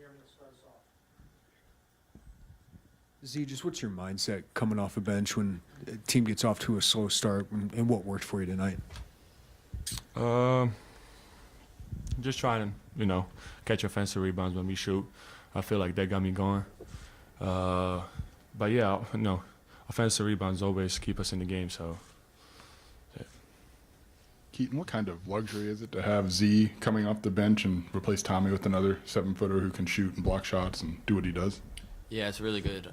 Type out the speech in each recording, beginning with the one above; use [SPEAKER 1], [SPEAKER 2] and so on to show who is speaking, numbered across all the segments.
[SPEAKER 1] I'm going to start us off.
[SPEAKER 2] Z, just what's your mindset coming off a bench when a team gets off to a slow start, and what worked for you tonight?
[SPEAKER 3] Just trying to, catch offensive rebounds when we shoot. I feel like that got me going. But yeah, offensive rebounds always keep us in the game, so. Yeah.
[SPEAKER 4] Keaton, what kind of luxury is it to have Z coming off the bench and replace Tommy with another 7-footer who can shoot and block shots and do what he does?
[SPEAKER 5] Yeah, it's really good,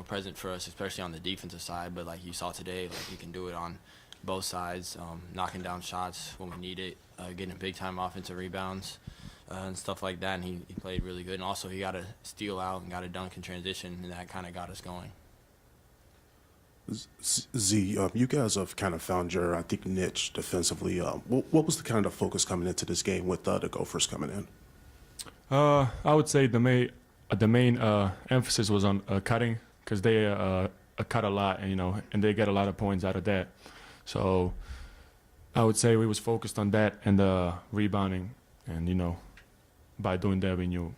[SPEAKER 5] present for us, especially on the defensive side. But like you saw today, like he can do it on both sides, knocking down shots when we need it, getting big-time offensive rebounds and stuff like that. And he played really good. And also he got a steal out and got a dunk in transition, and that kind of got us going.
[SPEAKER 6] Z, you guys have kind of found your, I think, niche defensively. What was the kind of focus coming into this game with the Gophers coming in?
[SPEAKER 3] I would say the main emphasis was on cutting, because they cut a lot, and they get a lot of points out of that. So I would say we was focused on that and rebounding, and by doing that we knew,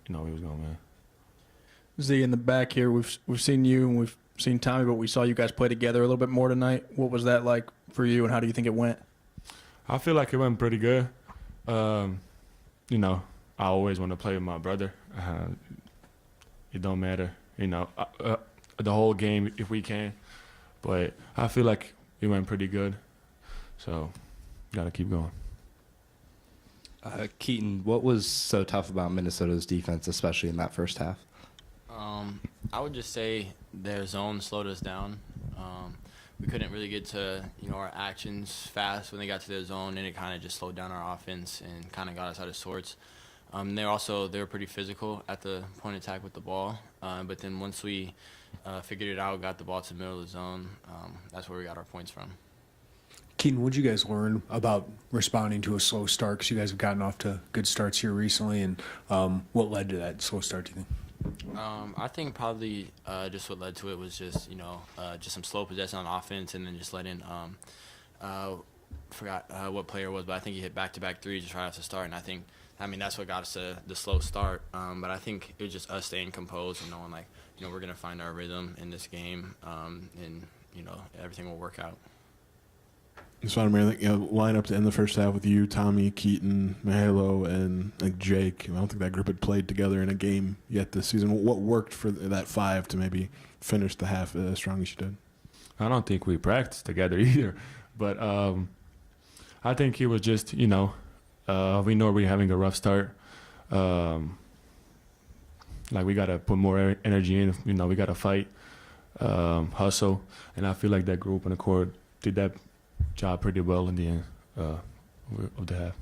[SPEAKER 3] we was going, man.
[SPEAKER 7] Z, in the back here, we've seen you and we've seen Tommy, but we saw you guys play together a little bit more tonight. What was that like for you, and how do you think it went?
[SPEAKER 3] I feel like it went pretty good. I always want to play with my brother. It don't matter, the whole game if we can. But I feel like it went pretty good. So, gotta keep going.
[SPEAKER 8] Keaton, what was so tough about Minnesota's defense, especially in that first half?
[SPEAKER 5] I would just say their zone slowed us down. We couldn't really get to our actions fast when they got to their zone, and it kind of just slowed down our offense and kind of got us out of sorts. They were pretty physical at the point of attack with the ball, but then once we figured it out, got the ball to the middle of the zone, that's where we got our points from.
[SPEAKER 2] Keaton, what did you guys learn about responding to a slow start? Because you guys have gotten off to good starts here recently, and what led to that slow start, do you think?
[SPEAKER 5] I think probably just what led to it was just some slow possession on offense, and then just letting forgot what player it was, but I think he hit back-to-back threes just right off the start, and that's what got us to the slow start. But I think it was just us staying composed and knowing we're gonna find our rhythm in this game, and everything will work out.
[SPEAKER 9] So line up to end the first half with you, Tommy, Keaton, Malo, and Jake. I don't think that group had played together in a game yet this season. What worked for that five to maybe finish the half as strong as you did?
[SPEAKER 3] I don't think we practiced together either, but I think it was just we know we're having a rough start. We gotta put more energy in. We gotta fight, hustle, and I feel like that group on the court did that job pretty well in the end of the half.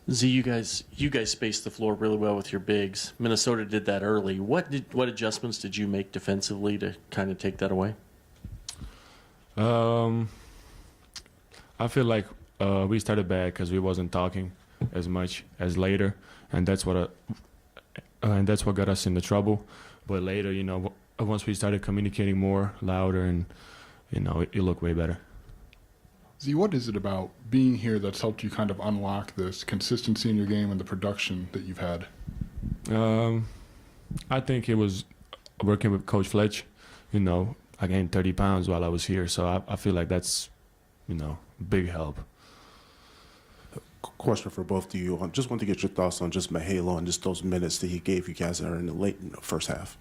[SPEAKER 10] Z, you guys spaced the floor really well with your bigs. Minnesota did that early. What adjustments did you make defensively to kind of take that away?
[SPEAKER 3] I feel like we started bad because we wasn't talking as much as later, and that's what got us into trouble. But later, once we started communicating more, louder, and it looked way better.
[SPEAKER 4] Z, what is it about being here that's helped you kind of unlock this consistency in your game and the production that you've had?
[SPEAKER 3] I think it was working with Coach Fletch. I gained 30 pounds while I was here, so I feel like that's, big help.
[SPEAKER 6] Question for both of you. I just want to get your thoughts on just Mahalo and just those minutes that he gave you guys that are in the first half.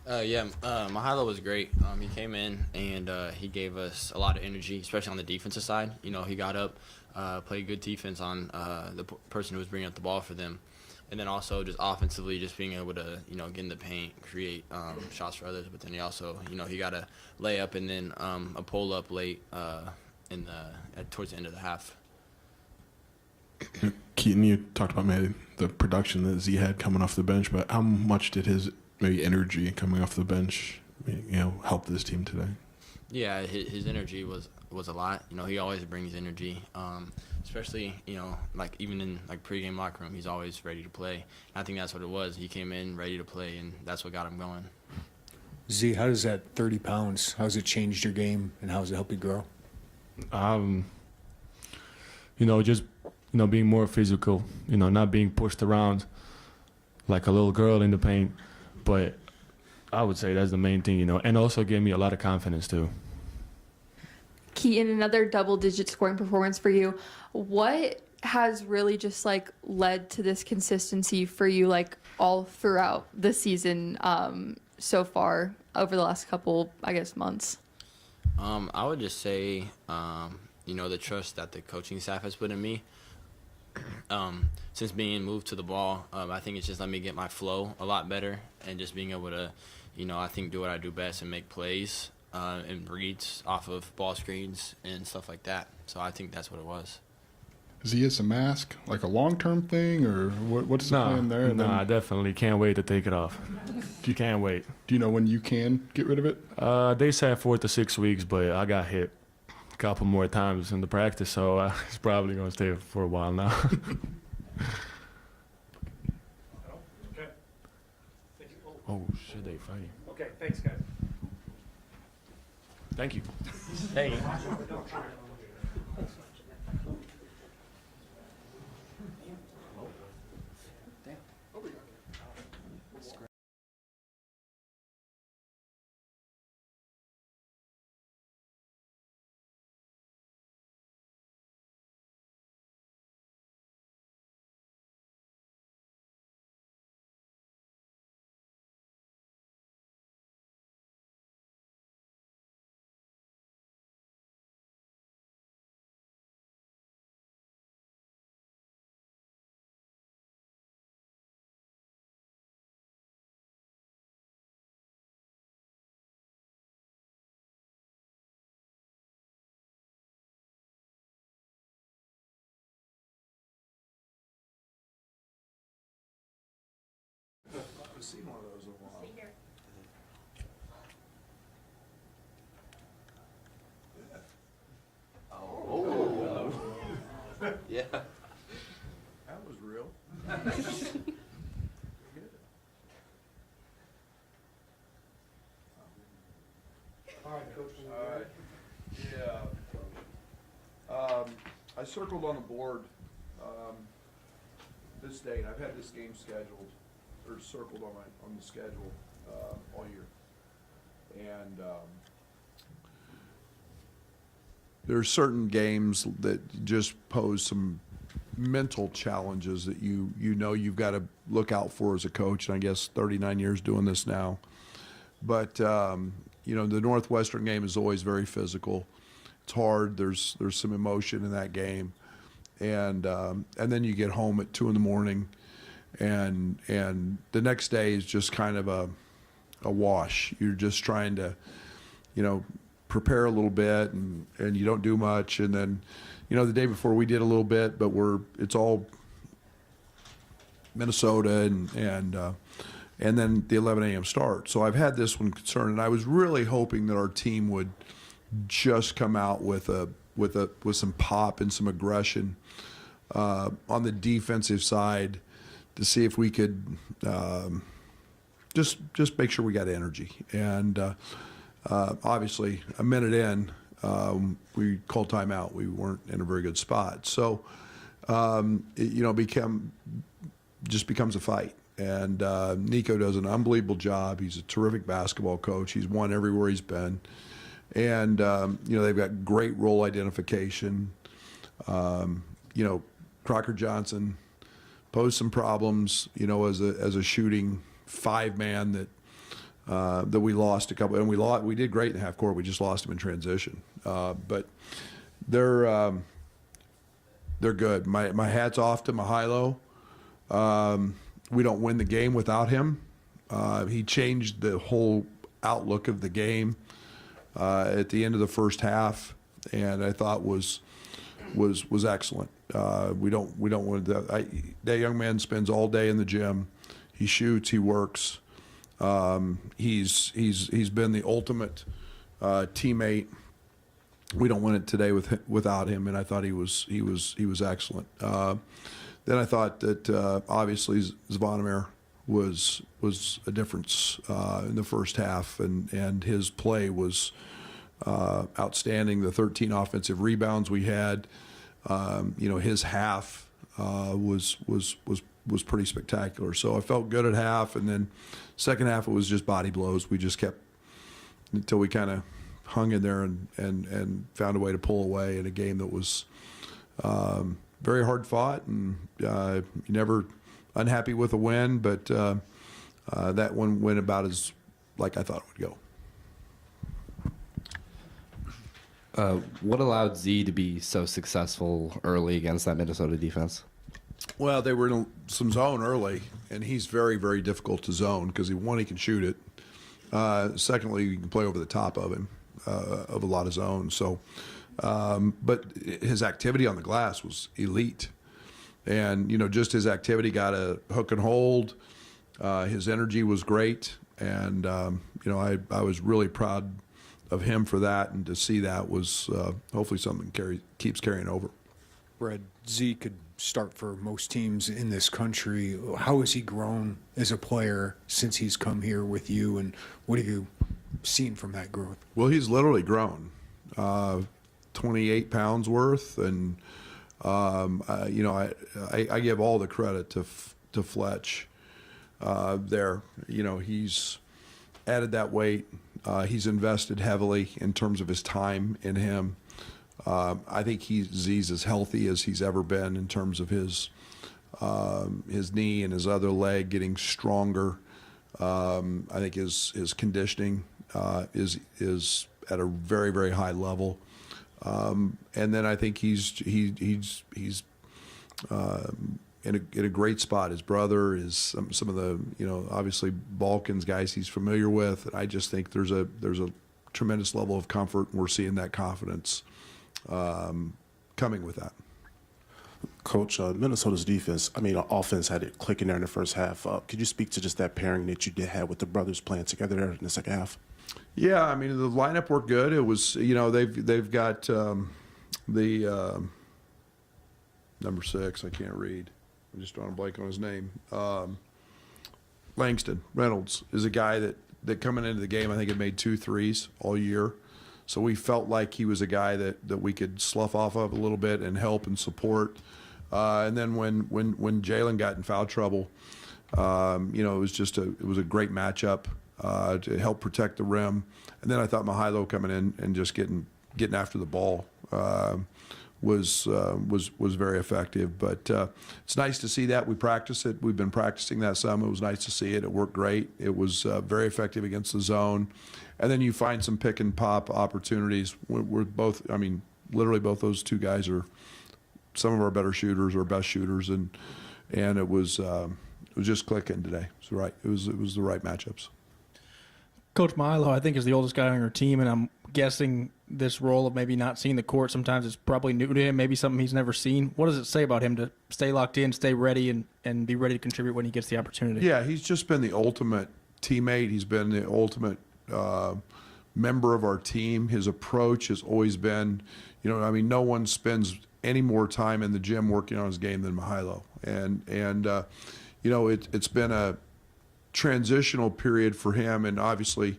[SPEAKER 5] Mahalo was great. He came in and he gave us a lot of energy, especially on the defensive side. He got up, played good defense on the person who was bringing up the ball for them. And then also just offensively, just being able to, get in the paint, create shots for others. But then he also, he got a layup and then a pull-up late towards the end of the half.
[SPEAKER 9] Keaton, you talked about maybe the production that Z had coming off the bench, but how much did his maybe energy coming off the bench, help this team today?
[SPEAKER 5] Yeah, his energy was a lot. He always brings energy, especially even in pregame locker room. He's always ready to play. And I think that's what it was. He came in ready to play, and that's what got him going.
[SPEAKER 2] Z, how does that 30 pounds? How has it changed your game, and how has it helped you grow?
[SPEAKER 3] Just being more physical. Not being pushed around. like a little girl in the paint. But I would say that's the main thing, you know, and also gave me a lot of confidence too.
[SPEAKER 1] Keaton, another double-digit scoring performance for you. What has really just like led to this consistency for you, like all throughout the season so far over the last couple, I guess, months?
[SPEAKER 5] I would just say, you know, the trust that the coaching staff has put in me. Since being moved to the ball, I think it's just let me get my flow a lot better and just being able to, you know, I think do what I do best and make plays and reads off of ball screens and stuff like that. So I think that's what it was.
[SPEAKER 4] Is he as a mask, like a long-term thing, or what's the plan there?
[SPEAKER 3] No, I definitely can't wait to take it off. Can't wait.
[SPEAKER 4] Do you know when you can get rid of it?
[SPEAKER 3] They said 4 to 6 weeks, but I got hit a couple more times in the practice, so it's probably going to stay for a while now. Oh, shit, they fighting.
[SPEAKER 2] Okay, thanks, guys.
[SPEAKER 3] Thank you.
[SPEAKER 5] Hey. Yeah.
[SPEAKER 2] That was real. All right, Coach.
[SPEAKER 11] All right. Yeah. I circled on the board this date. I've had this game scheduled or circled on the schedule all year, and there are certain games that just pose some mental challenges that you know you've got to look out for as a coach. And I guess 39 years doing this now, but you know, the Northwestern game is always very physical. It's hard. There's some emotion in that game, and then you get home at 2 a.m. and the next day is just kind of a wash. You're just trying to, you know, prepare a little bit, and you don't do much, and then, you know, the day before we did a little bit, but it's all Minnesota and then the 11 a.m. start. So I've had this one concerned, and I was really hoping that our team would just come out with some pop and some aggression on the defensive side to see if we could just make sure we got energy. And obviously, a minute in, we called timeout. We weren't in a very good spot. So you know, just becomes a fight. And Nico does an unbelievable job. He's a terrific basketball coach. He's won everywhere he's been. And, you know, they've got great role identification. You know, Crocker Johnson posed some problems, you know, as a shooting 5-man that we lost a couple. And we did great in half court. We just lost him in transition. But they're good. My hat's off to Malo. We don't win the game without him. He changed the whole outlook of the game at the end of the first half, and I thought was excellent. We don't want that young man spends all day in the gym. He shoots. He works. He's been the ultimate teammate. We don't win it today without him, and I thought he was excellent. Then I thought that obviously Zvonimir was a difference in the first half, and his play was outstanding. The 13 offensive rebounds we had, you know, his half was pretty spectacular. So I felt good at half, and then second half it was just body blows. We just kept until we kind of hung in there and found a way to pull away in a game that was very hard fought, and you never unhappy with a win, but that one went about as like I thought it would
[SPEAKER 8] go. What allowed Z to be so successful early against that Minnesota defense?
[SPEAKER 11] Well, they were in some zone early, and he's very, very difficult to zone because one, he can shoot it. Secondly, you can play over the top of him of a lot of zones. So, but his activity on the glass was elite, and just his activity got a hook and hold. His energy was great, and I was really proud of him for that, and to see that was hopefully something keeps carrying over.
[SPEAKER 2] Brad, Z could start for most teams in this country. How has he grown as a player since he's come here with you, and what have you seen from that growth?
[SPEAKER 11] Well, he's literally grown 28 pounds worth, and I give all the credit to Fletch there. He's added that weight. He's invested heavily in terms of his time in him. I think Z's as healthy as he's ever been in terms of his knee and his other leg getting stronger. I think his conditioning is at a very, very high level, and then I think he's in a great spot. His brother is some of the obviously Balkans guys he's familiar with. And I just think there's a tremendous level of comfort, and we're seeing that confidence coming with that.
[SPEAKER 6] Coach, Minnesota's defense, offense had it clicking there in the first half. Could you speak to just that pairing that you did have with the brothers playing together there in the second half?
[SPEAKER 11] Yeah, the lineup worked good. It was, they've got the number 6. I can't read. I'm just drawing a blank on his name. Langston Reynolds is a guy that coming into the game, I think, had made 2 threes all year. So we felt like he was a guy that we could slough off of a little bit and help and support. And then when Jalen got in foul trouble, it was a great matchup to help protect the rim. And then I thought Malo coming in and just getting after the ball was very effective. But it's nice to see that. We practice it. We've been practicing that some. It was nice to see it. It worked great. It was very effective against the zone. And then you find some pick and pop opportunities. We're both, literally both those two guys are some of our better shooters, our best shooters, and it was just clicking today. It was right. It was the right matchups.
[SPEAKER 7] Coach Malo, I think, is the oldest guy on your team, and I'm guessing this role of maybe not seeing the court sometimes is probably new to him, maybe something he's never seen. What does it say about him to stay locked in, stay ready, and be ready to contribute when he gets the opportunity?
[SPEAKER 11] Yeah, he's just been the ultimate teammate. He's been the ultimate member of our team. His approach has always been, no one spends any more time in the gym working on his game than Malo. And it's been a transitional period for him, and obviously,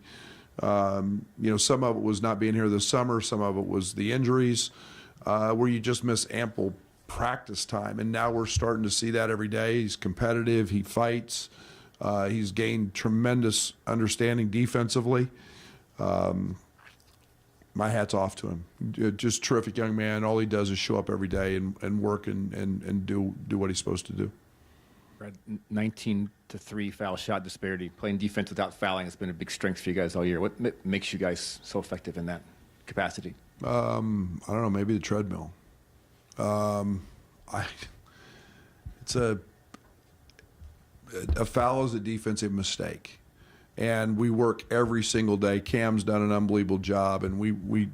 [SPEAKER 11] some of it was not being here this summer, some of it was the injuries, where you just miss ample practice time. And now we're starting to see that every day. He's competitive, he fights, he's gained tremendous understanding defensively. My hat's off to him. Just terrific young man. All he does is show up every day and work and do what he's supposed to do.
[SPEAKER 12] Brad, 19-3 foul shot disparity. Playing defense without fouling has been a big strength for you guys all year. What makes you guys so effective in that capacity?
[SPEAKER 11] I don't know. Maybe the treadmill. It's a foul is a defensive mistake, and we work every single day. Cam's done an unbelievable job, and we've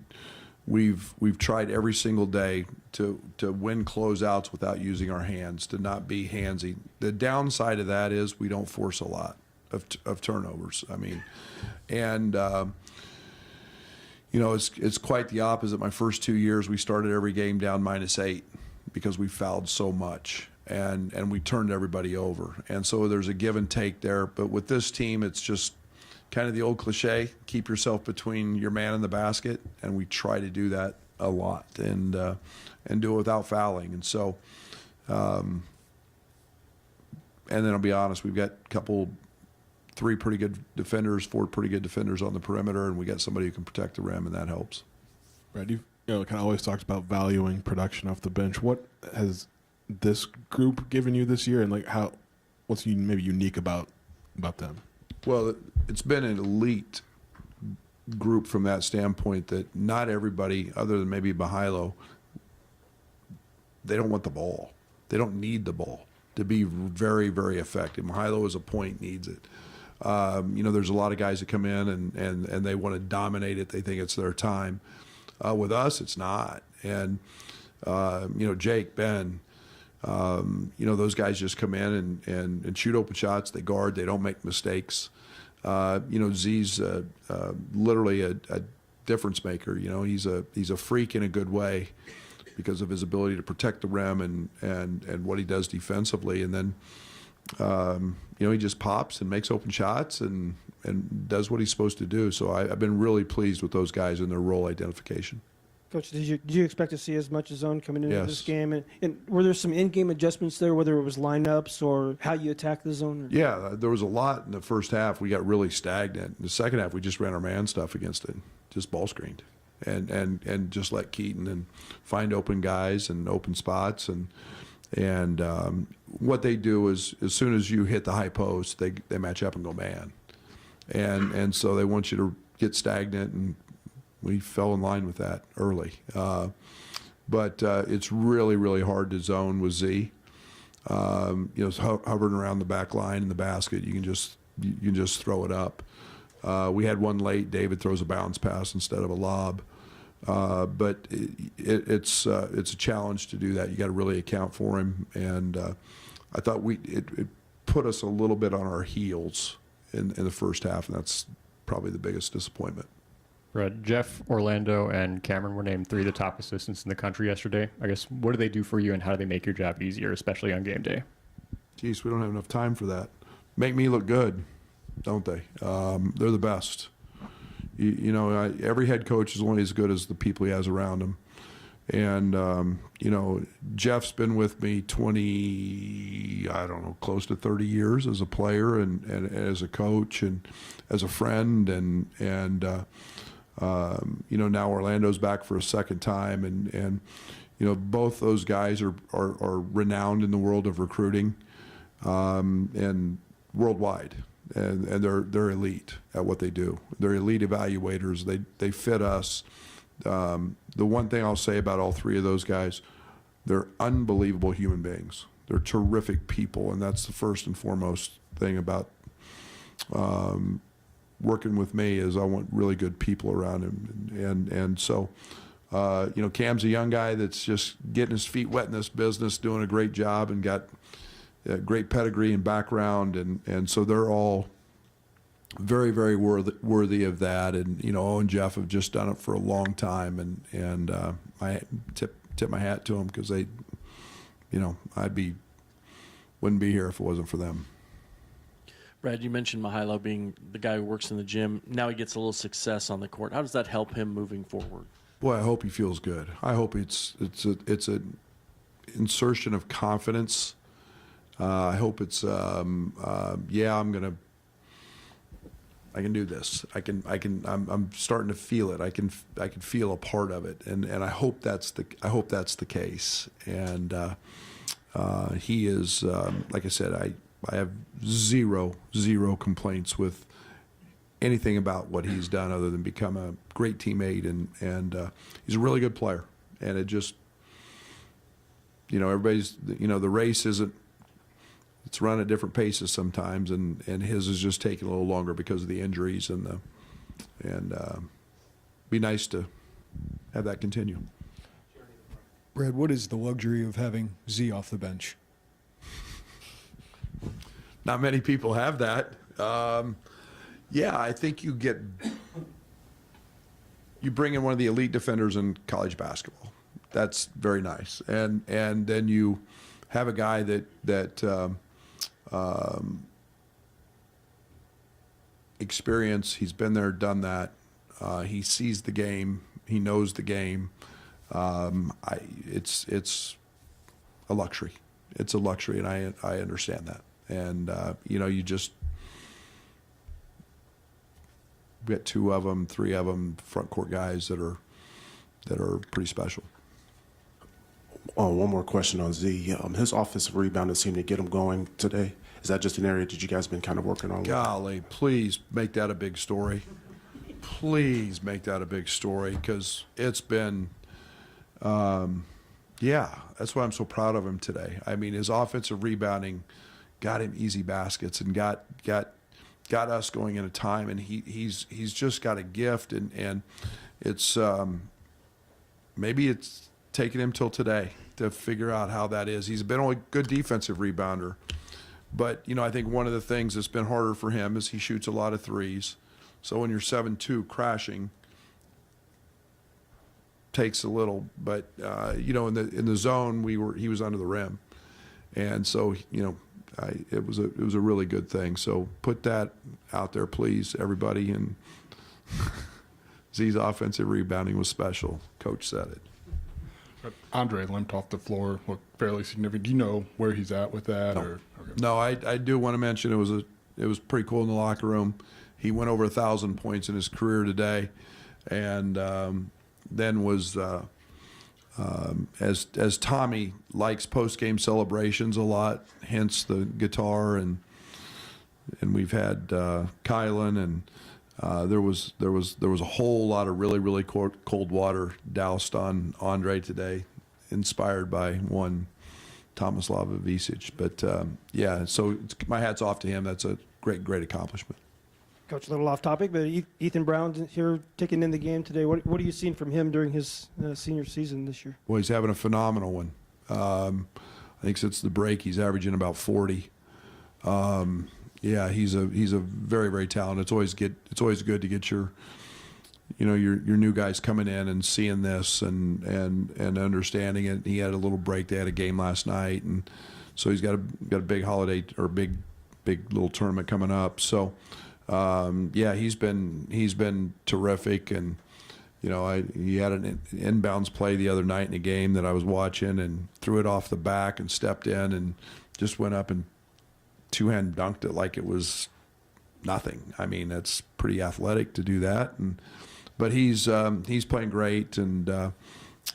[SPEAKER 11] tried every single day to win closeouts without using our hands, to not be handsy. The downside of that is we don't force a lot of turnovers. It's quite the opposite. My first 2 years, we started every game down -8 because we fouled so much, and we turned everybody over. And so there's a give and take there. But with this team, it's just kind of the old cliche, keep yourself between your man and the basket, and we try to do that a lot and do it without fouling. And so And then I'll be honest, we've got three pretty good defenders, four pretty good defenders on the perimeter, and we got somebody who can protect the rim, and that helps.
[SPEAKER 9] Brad, you kind of always talks about valuing production off the bench. What has this group given you this year, and what's maybe unique about them?
[SPEAKER 11] Well, it's been an elite group from that standpoint that not everybody, other than maybe Mahilo, they don't want the ball. They don't need the ball to be very, very effective. Mahilo as a point needs it. There's a lot of guys that come in and they want to dominate it. They think it's their time. With us, it's not. And, Jake, Ben, those guys just come in and shoot open shots. They guard. They don't make mistakes. Z's literally a difference maker. He's a freak in a good way because of his ability to protect the rim and what he does defensively. And then, he just pops and makes open shots and does what he's supposed to do. So I've been really pleased with those guys and their role identification.
[SPEAKER 13] Coach, did you expect to see as much zone coming into
[SPEAKER 11] Yes.
[SPEAKER 13] this game? And were there some in-game adjustments there, whether it was lineups or how you attack the zone?
[SPEAKER 11] Yeah, there was a lot in the first half. We got really stagnant. In the second half, we just ran our man stuff against it, just ball screened, and just let Keaton and find open guys and open spots. And what they do is as soon as you hit the high post, they match up and go man. And so they want you to get stagnant, and we fell in line with that early. But it's really, really hard to zone with Z. Hovering around the back line in the basket, you can just throw it up. We had one late. David throws a bounce pass instead of a lob. But it's a challenge to do that. You got to really account for him. And I thought it put us a little bit on our heels in the first half, and that's probably the biggest disappointment.
[SPEAKER 14] Brad, Jeff, Orlando, and Cameron were named 3 of the top assistants in the country yesterday. I guess, what do they do for you, and how do they make your job easier, especially on game day?
[SPEAKER 11] Geez, we don't have enough time for that. Make me look good, don't they? They're the best. Every head coach is only as good as the people he has around him. And, Jeff's been with me close to 30 years as a player and as a coach and as a friend. Now Orlando's back for a second time. And both those guys are renowned in the world of recruiting and worldwide. And they're elite at what they do. They're elite evaluators. They fit us. The one thing I'll say about all 3 of those guys, they're unbelievable human beings. They're terrific people, and that's the first and foremost thing about working with me is I want really good people around him. And so, Cam's a young guy that's just getting his feet wet in this business, doing a great job, and got great pedigree and background, and so they're all very, very worthy of that. And Owen and Jeff have just done it for a long time, and I tip my hat to them because they, wouldn't be here if it wasn't for them.
[SPEAKER 10] Brad, you mentioned Mahilo being the guy who works in the gym. Now he gets a little success on the court. How does that help him moving forward?
[SPEAKER 11] Boy, I hope he feels good. I hope it's an insertion of confidence. I hope it's I can do this. I'm starting to feel it. I can feel a part of it, and I hope that's the case. And he is, like I said, I have zero complaints with anything about what he's done other than become a great teammate, and he's a really good player. And it just, everybody's, the race isn't. It's run at different paces sometimes, and his is just taking a little longer because of the injuries and be nice to have that continue.
[SPEAKER 2] Brad, what is the luxury of having Z off the bench?
[SPEAKER 11] Not many people have that. I think you bring in one of the elite defenders in college basketball. That's very nice, and then you have a guy that experience. He's been there, done that. He sees the game. He knows the game. It's a luxury. it's a luxury, and I understand that. And you just get 2 of them, 3 of them front court guys that are pretty special.
[SPEAKER 6] One more question on Z. His offensive rebounding seemed to get him going today. Is that just an area that you guys been kind of working on?
[SPEAKER 11] Golly, please make that a big story. Please make that a big story, because it's been, that's why I'm so proud of him today. I mean, his offensive rebounding got him easy baskets and got us going in a time, and he's just got a gift, and it's maybe it's taken him till today to figure out how that is. He's been a good defensive rebounder, but I think one of the things that's been harder for him is he shoots a lot of threes. So when you're 7-2 crashing, takes a little, but in the zone he was under the rim, and so it was a really good thing. So put that out there, please, everybody. And Z's offensive rebounding was special. Coach said it.
[SPEAKER 4] But Andre limped off the floor, looked fairly significant. Do you know where he's at with that?
[SPEAKER 11] No,
[SPEAKER 4] okay.
[SPEAKER 11] No, I do want to mention it was pretty cool in the locker room. He went over 1,000 points in his career today, and then was as Tommy likes post-game celebrations a lot, hence the guitar, and we've had Kylan, and there was a whole lot of really cold water doused on Andre today, inspired by one Tomislav Ivisic. But so my hat's off to him. That's a great accomplishment.
[SPEAKER 13] Coach, a little off topic, but Ethan Brown's here taking in the game today. What are you seeing from him during his senior season this year?
[SPEAKER 11] Well, he's having a phenomenal one. I think since the break, he's averaging about 40. He's a very talented. It's always good to get your new guys coming in and seeing this and understanding it. He had a little break. They had a game last night, and so he's got a big holiday or big little tournament coming up. So. He's been terrific, and he had an inbounds play the other night in a game that I was watching, and threw it off the back and stepped in and just went up and two-hand dunked it like it was nothing. I mean, that's pretty athletic to do that, but he's playing great, and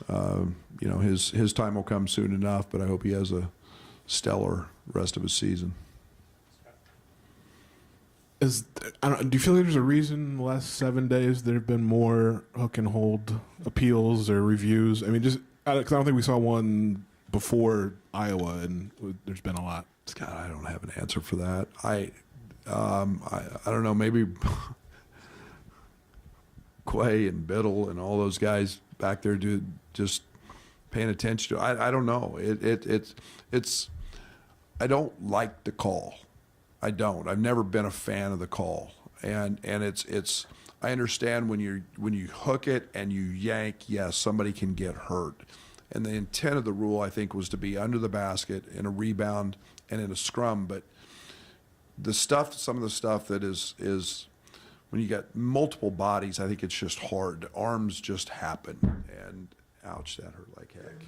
[SPEAKER 11] his time will come soon enough. But I hope he has a stellar rest of his season.
[SPEAKER 9] Do you feel like there's a reason in the last 7 days there have been more hook and hold appeals or reviews? I mean, because I don't think we saw one before Iowa, and there's been a lot.
[SPEAKER 11] Scott, I don't have an answer for that. I don't know. Maybe Quay and Biddle and all those guys back there do just paying attention to. I don't know. It's. I don't like the call. I don't. I've never been a fan of the call, and it's. I understand when you hook it and you yank, yes, somebody can get hurt, and the intent of the rule, I think, was to be under the basket in a rebound and in a scrum. But some of the stuff that is when you got multiple bodies, I think it's just hard. Arms just happen, and ouch, that hurt like heck.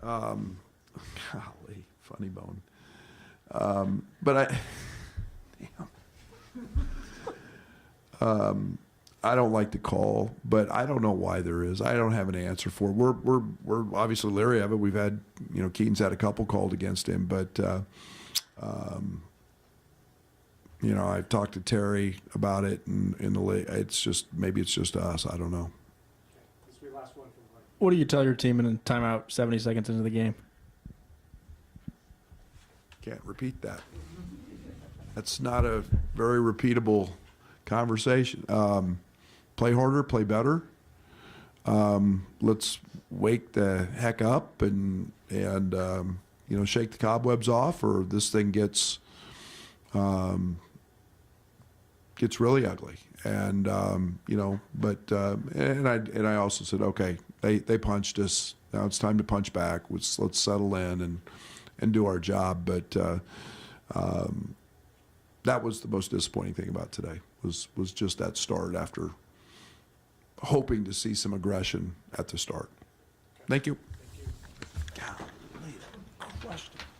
[SPEAKER 11] Golly, funny bone. I don't like the call, but I don't know why there is. I don't have an answer for it. We're obviously leery of it. We've had, Keaton's had a couple called against him, but I've talked to Terry about it, and in the league, maybe it's just us. I don't know.
[SPEAKER 7] What do you tell your team in a timeout 70 seconds into the game?
[SPEAKER 11] Can't repeat that. That's not a very repeatable conversation. Play harder, play better. Let's wake the heck up and shake the cobwebs off, or this thing gets really ugly. And I also said, okay, they punched us. Now it's time to punch back. Let's settle in and do our job. But that was the most disappointing thing about today, was just that start, after hoping to see some aggression at the start. Thank you. Golly,
[SPEAKER 2] question.